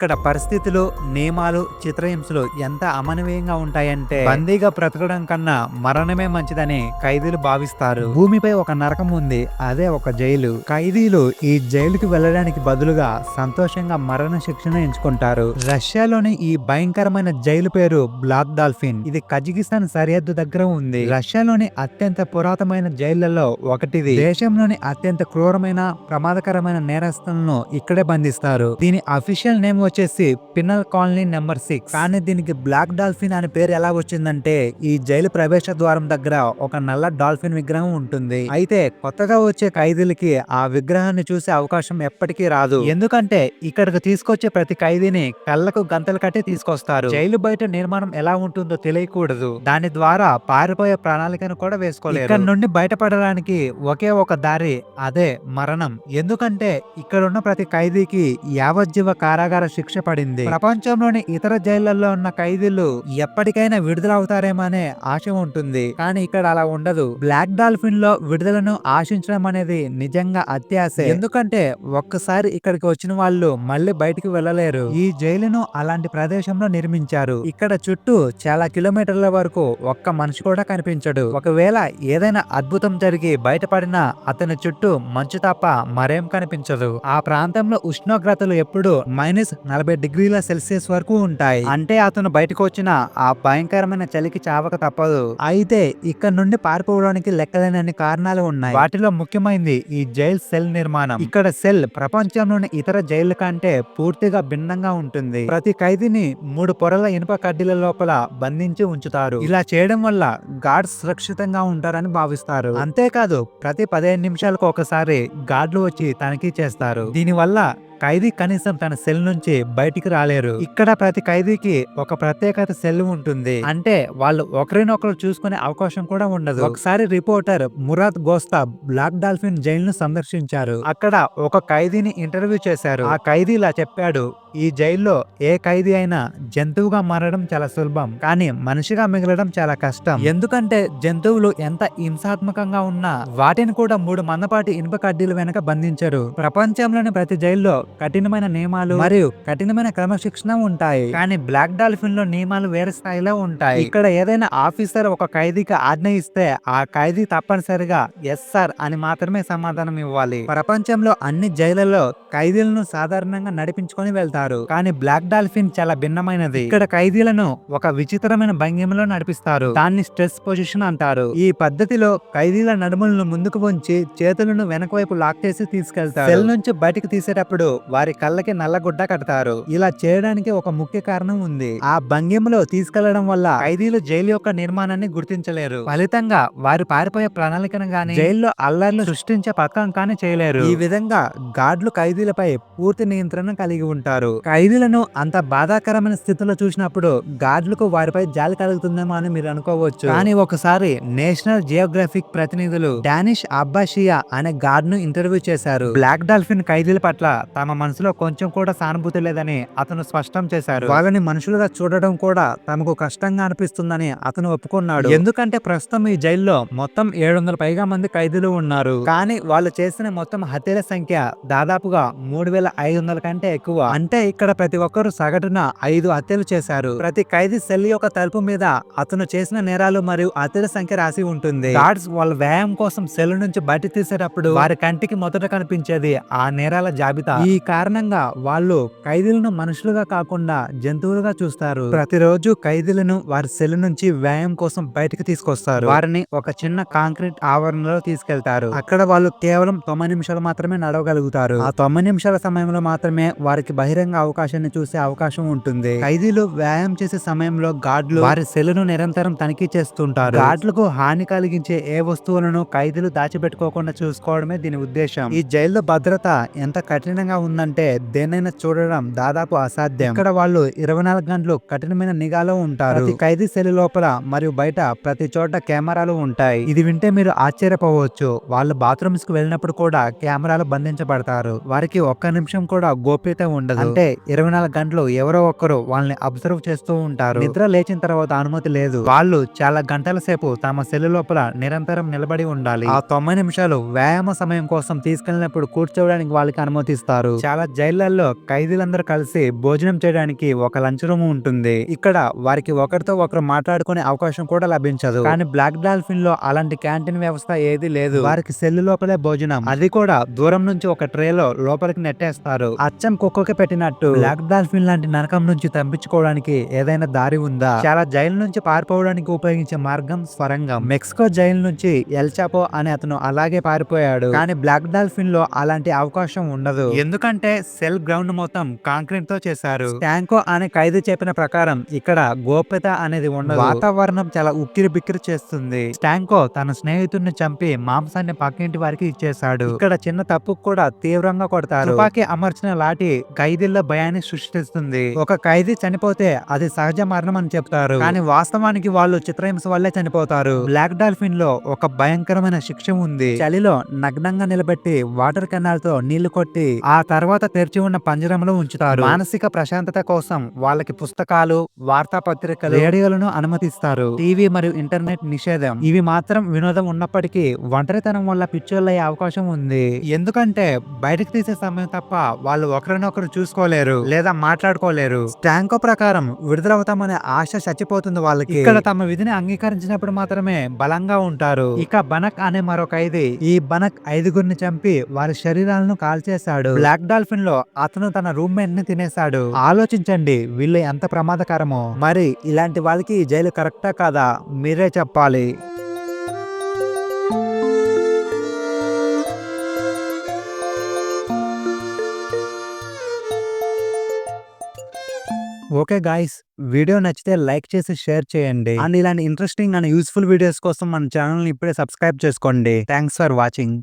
ఇక్కడ పరిస్థితులు, నియమాలు, చిత్రహింసలు ఎంత అమానవీయంగా ఉంటాయంటే బందీగా బ్రతకడం కన్నా మరణమే మంచిదని ఖైదీలు భావిస్తారు. భూమిపై ఒక నరకం ఉంది, అదే ఒక జైలు. ఖైదీలు ఈ జైలుకి వెళ్ళడానికి బదులుగా సంతోషంగా మరణ శిక్షణ ఎంచుకుంటారు. రష్యాలోని ఈ భయంకరమైన జైలు పేరు బ్లాక్ డాల్ఫిన్. ఇది కజకిస్తాన్ సరిహద్దు దగ్గర ఉంది. రష్యాలోని అత్యంత పురాతనమైన జైళ్లలో ఒకటిది. దేశంలోని అత్యంత క్రూరమైన, ప్రమాదకరమైన నేరస్తులను ఇక్కడే బంధిస్తారు. దీని అఫీషియల్ నేమ్ వచ్చేసి పినల్ కాలనీ నెంబర్ 6. కానీ దీనికి బ్లాక్ డాల్ఫిన్ అనే పేరు ఎలా వచ్చిందంటే ఈ జైలు ప్రవేశ ద్వారం దగ్గర ఒక నల్ల డాల్ఫిన్ విగ్రహం ఉంటుంది. అయితే కొత్తగా వచ్చే ఖైదీలకి ఆ విగ్రహాన్ని చూసే అవకాశం ఎప్పటికీ రాదు. ఎందుకంటే ఇక్కడికి తీసుకొచ్చే ప్రతి ఖైదీని కళ్ళకు గంతలు కట్టి తీసుకొస్తారు. జైలు బయట నిర్మాణం ఎలా ఉంటుందో తెలియకూడదు. దాని ద్వారా పారిపోయే ప్రణాళికను కూడా వేసుకోలేరు. ఇక్కడ నుండి బయటపడడానికి ఒకే ఒక దారి, అదే మరణం. ఎందుకంటే ఇక్కడ ఉన్న ప్రతి ఖైదీకి యావజ్జీవ కారాగార శిక్ష పడింది. ప్రపంచంలోని ఇతర జైళ్లలో ఉన్న ఖైదీలు ఎప్పటికైనా విడుదలవుతారేమో అనే ఆశ ఉంటుంది, కానీ ఇక్కడ అలా ఉండదు. బ్లాక్ డాల్ఫిన్ లో విడుదలను ఆశించడం అనేది నిజంగా అత్యాశే. ఎందుకంటే ఒక్కసారి ఇక్కడికి వచ్చిన వాళ్ళు మళ్ళీ బయటికి వెళ్ళలేరు. ఈ జైలును అలాంటి ప్రదేశంలో నిర్మించారు. ఇక్కడ చుట్టూ చాలా కిలోమీటర్ల వరకు ఒక్క మనిషి కూడా కనిపించడు. ఒకవేళ ఏదైనా అద్భుతం జరిగి బయటపడినా అతని చుట్టూ మంచు తప్ప మరేం కనిపించదు. ఆ ప్రాంతంలో ఉష్ణోగ్రతలు ఎప్పుడు -40°C వరకు ఉంటాయి. అంటే అతను బయటకు వచ్చిన ఆ భయంకరమైన చలికి చావక తప్పదు. అయితే ఇక్కడ నుండి పారిపోవడానికి లెక్కలేనన్ని కారణాలు ఉన్నాయి. వాటిలో ముఖ్యమైనది ఈ జైల్ సెల్ నిర్మాణం. ఇక్కడ సెల్ ప్రపంచంలోని ఇతర జైళ్ల కంటే పూర్తిగా భిన్నంగా ఉంటుంది. ప్రతి ఖైదీని 3 పొరల ఇనుప కడ్డీల లోపల బంధించి ఉంచుతారు. ఇలా చేయడం వల్ల గార్డ్స్ సురక్షితంగా ఉంటారని భావిస్తారు. అంతేకాదు ప్రతి 15 నిమిషాలకు ఒకసారి గార్డులు వచ్చి తనిఖీ చేస్తారు. దీనివల్ల ఖైదీ కనీసం తన సెల్ నుంచి బయటికి రాలేరు. ఇక్కడ ప్రతి ఖైదీకి ఒక ప్రత్యేకత సెల్ ఉంటుంది. అంటే వాళ్ళు ఒకరినొకరు చూసుకునే అవకాశం కూడా ఉండదు. ఒకసారి రిపోర్టర్ మురాద్ గోస్తా బ్లాక్ డాల్ఫిన్ జైలును సందర్శించారు. అక్కడ ఒక ఖైదీని ఇంటర్వ్యూ చేశారు. ఆ ఖైదీ ఇలా చెప్పాడు: ఈ జైల్లో ఏ ఖైదీ అయినా జంతువుగా మారడం చాలా సులభం, కానీ మనిషిగా మిగలడం చాలా కష్టం. ఎందుకంటే జంతువులు ఎంత హింసాత్మకంగా ఉన్నా వాటిని కూడా 3 మందపాటి ఇనుప కడ్డీలు వెనక బంధించరు. ప్రపంచంలోని ప్రతి జైల్లో కఠినమైన నియమాలు మరియు కఠినమైన క్రమశిక్షణ ఉంటాయి, కానీ బ్లాక్ డాల్ఫిన్ లో నియమాలు వేరే స్థాయిలో ఉంటాయి. ఇక్కడ ఏదైనా ఆఫీసర్ ఒక ఖైదీకి ఆజ్ఞ ఇస్తే ఆ ఖైదీ తప్పనిసరిగా ఎస్ సార్ అని మాత్రమే సమాధానం ఇవ్వాలి. ప్రపంచంలో అన్ని జైళ్లలో ఖైదీలను సాధారణంగా నడిపించుకొని వెళ్తారు, కానీ బ్లాక్ డాల్ఫిన్ చాలా భిన్నమైనది. ఇక్కడ ఖైదీలను ఒక విచిత్రమైన భంగిమలో నడిపిస్తారు. దాన్ని స్ట్రెస్ పొజిషన్ అంటారు. ఈ పద్ధతిలో ఖైదీల నడుములను ముందుకు వంచి చేతులను వెనక వైపు లాక్ చేసి తీసుకెళ్తారు. సెల్ నుంచి బయటకు తీసేటప్పుడు వారి కళ్ళకి నల్లగుడ్డ కడతారు. ఇలా చేయడానికి ఒక ముఖ్య కారణం ఉంది. ఆ భంగిమలో తీసుకెళ్లడం వల్ల ఖైదీలు జైలు యొక్క నిర్మాణాన్ని గుర్తించలేరు. ఫలితంగా వారు పారిపోయే ప్రణాళికను గాని జైల్లో అల్లర్లు సృష్టించే పథకం కానీ చేయలేరు. ఈ విధంగా గార్డులు ఖైదీలపై పూర్తి నియంత్రణ కలిగి ఉంటారు. ఖైదీలను అంత బాధాకరమైన స్థితిలో చూసినప్పుడు గార్డులకు వారిపై జాలి కలుగుతుందేమో అని మీరు అనుకోవచ్చు. కానీ ఒకసారి నేషనల్ జియోగ్రఫిక్ ప్రతినిధులు డానిష్ అబ్బాషియా అనే గార్డ్ ను ఇంటర్వ్యూ చేశారు. బ్లాక్ డాల్ఫిన్ ఖైదీల పట్ల తమ మనసులో కొంచెం కూడా సానుభూతి లేదని అతను స్పష్టం చేశారు. వాళ్ళని మనుషులుగా చూడడం కూడా తమకు కష్టంగా అనిపిస్తుందని అతను ఒప్పుకున్నాడు. ఎందుకంటే ప్రస్తుతం ఈ జైల్లో మొత్తం 700 పైగా మంది ఖైదీలు ఉన్నారు, కానీ వాళ్ళు చేసిన మొత్తం హత్యల సంఖ్య దాదాపుగా 3500 కంటే ఎక్కువ. అంటే ఇక్కడ ప్రతి ఒక్కరు సగటున 5 హత్యలు చేశారు. ప్రతి ఖైదీ సెల్ యొక్క తలుపు మీద అతను చేసిన నేరాలు మరియు హత్యల సంఖ్య రాసి ఉంటుంది. గార్డ్స్ వాళ్ళ వ్యాయామం కోసం సెల్ నుంచి బయట తీసేటప్పుడు వారి కంటికి మొదట కనిపించేది ఆ నేరాల జాబితా. ఈ కారణంగా వాళ్ళు ఖైదీలను మనుషులుగా కాకుండా జంతువులుగా చూస్తారు. ప్రతిరోజు ఖైదీలను వారి సెల్ నుంచి వ్యాయామం కోసం బయటకు తీసుకొస్తారు. వారిని ఒక చిన్న కాంక్రీట్ ఆవరణలో తీసుకెళ్తారు. అక్కడ వాళ్ళు కేవలం 9 నిమిషాలు మాత్రమే నడవగలుగుతారు. ఆ 9 నిమిషాల సమయంలో మాత్రమే వారికి బహిరంగ అవకాశాన్ని చూసే అవకాశం ఉంటుంది. ఖైదీలు వ్యాయామం చేసే సమయంలో గార్డులు వారి సెల్లును నిరంతరం తనిఖీ చేస్తుంటారు. గార్డులకు హాని కలిగించే ఏ వస్తువులను ఖైదీలు దాచిపెట్టుకోకుండా చూసుకోవడమే దీని ఉద్దేశం. ఈ జైల్లో భద్రత ఎంత కఠినంగా ఉందంటే దేన్నైనా చూడడం దాదాపు అసాధ్యం. ఇక్కడ వాళ్ళు 24 గంటలు కఠినమైన నిఘాలో ఉంటారు. ప్రతి ఖైదీ సెల్ లోపల మరియు బయట ప్రతి చోట కెమెరాలు ఉంటాయి. ఇది వింటే మీరు ఆశ్చర్యపోవచ్చు. వాళ్ళు బాత్రూమ్స్ కు వెళ్ళినప్పుడు కూడా కెమెరాలు బంధించబడతారు. వారికి ఒక్క నిమిషం కూడా గోప్యత ఉండదు. అంటే ఎందుకంటే 24 గంటలు ఎవరో ఒకరు వాళ్ళని అబ్జర్వ్ చేస్తూ ఉంటారు. నిద్ర లేచిన తర్వాత అనుమతి లేదు. వాళ్ళు చాలా గంటల సేపు తమ సెల్ లోపల నిరంతరం నిలబడి ఉండాలి. ఆ 90 నిమిషాలు వ్యాయామ సమయం కోసం తీసుకెళ్ళినప్పుడు కూర్చోవడానికి వాళ్ళకి అనుమతిస్తారు. చాలా జైళ్లలో ఖైదీలందరూ కలిసి భోజనం చేయడానికి ఒక లంచ్ రూమ్ ఉంటుంది. ఇక్కడ వారికి ఒకరితో ఒకరు మాట్లాడుకునే అవకాశం కూడా లభించదు. కానీ బ్లాక్ డాల్ఫిన్ లో అలాంటి క్యాంటీన్ వ్యవస్థ ఏది లేదు. వారికి సెల్ లోపలే భోజనం, అది కూడా దూరం నుంచి ఒక ట్రేలో లోపలికి నెట్టేస్తారు. అచ్చం కుక్కకి పెట్టినట్టు. బ్లాక్ డాల్ఫిన్ లాంటి నరకం నుంచి తప్పించుకోవడానికి ఏదైనా దారి ఉందా? చాలా జైలు నుంచి పారిపోవడానికి ఉపయోగించే మార్గం స్వరంగం. మెక్సికో జైలు నుంచి ఎల్ చాపో అనే అతను అలాగే పారిపోయాడు. కానీ బ్లాక్ డాల్ఫిన్ లో అలాంటి అవకాశం ఉండదు. ఎందుకంటే సెల్ గ్రౌండ్ మొత్తం కాంక్రీట్ తో చేశారు. స్టాంకో అనే ఖైదీ చెప్పిన ప్రకారం ఇక్కడ గోప్యత అనేది ఉండదు. వాతావరణం చాలా ఉక్కిరి బిక్కిరి చేస్తుంది. స్టాంకో తన స్నేహితుడిని చంపి మాంసాన్ని పక్కింటి వారికి ఇచ్చేశాడు. ఇక్కడ చిన్న తప్పు కూడా తీవ్రంగా కొడతారు. తుపాకీ అమర్చిన లాఠీ ఖైదీల్లో భయాన్ని సృష్టిస్తుంది. ఒక ఖైదీ చనిపోతే అది సహజ మరణం అని చెప్తారు. కానీ వాస్తవానికి వాళ్ళు చిత్రహింస వల్లే చనిపోతారు. బ్లాక్ డాల్ఫిన్ లో ఒక భయంకరమైన శిక్ష ఉంది. చలిలో నగ్నంగా నిలబెట్టి వాటర్ కెనాల్ తో నీళ్లు కొట్టి ఆ తర్వాత తెరిచి ఉన్న పంజరంలో ఉంచుతారు. మానసిక ప్రశాంతత కోసం వాళ్ళకి పుస్తకాలు, వార్తాపత్రికలు, రేడియోలను అనుమతిస్తారు. టీవీ మరియు ఇంటర్నెట్ నిషేధం. ఇవి మాత్రం వినోదం ఉన్నప్పటికీ ఒంటరితనం వల్ల పిచ్చోళ్ళయ్యే అవకాశం ఉంది. ఎందుకంటే బయటకు తీసే సమయం తప్ప వాళ్ళు ఒకరినొకరు చూసుకోలేరు లేదా మాట్లాడుకోలేరు. స్టాంకో ప్రకారం విడుదలవుతామనే ఆశ చచ్చిపోతుంది వాళ్ళకి. ఇక్కడ తమ విధిని అంగీకరించినప్పుడు మాత్రమే బలంగా ఉంటారు. ఇక బనక్ అనే మరో ఖైదీ. ఈ బనక్ 5గురిని చంపి వారి శరీరాలను కాల్చేశాడు. బ్లాక్ డాల్ఫిన్ లో అతను తన రూమ్మేట్ ని తినేశాడు. ఆలోచించండి వీళ్ళు ఎంత ప్రమాదకరమో. మరి ఇలాంటి వాళ్ళకి జైలు కరెక్టా కాదా మీరే చెప్పాలి. ఓకే గాయ్స్, వీడియో నచ్చితే లైక్ చేసి షేర్ చేయండి. అండ్ ఇలాంటి ఇంట్రెస్టింగ్ అండ్ యూస్ఫుల్ వీడియోస్ కోసం మన ఛానల్ ని ఇప్పుడే సబ్స్క్రైబ్ చేసుకోండి. Thanks for watching.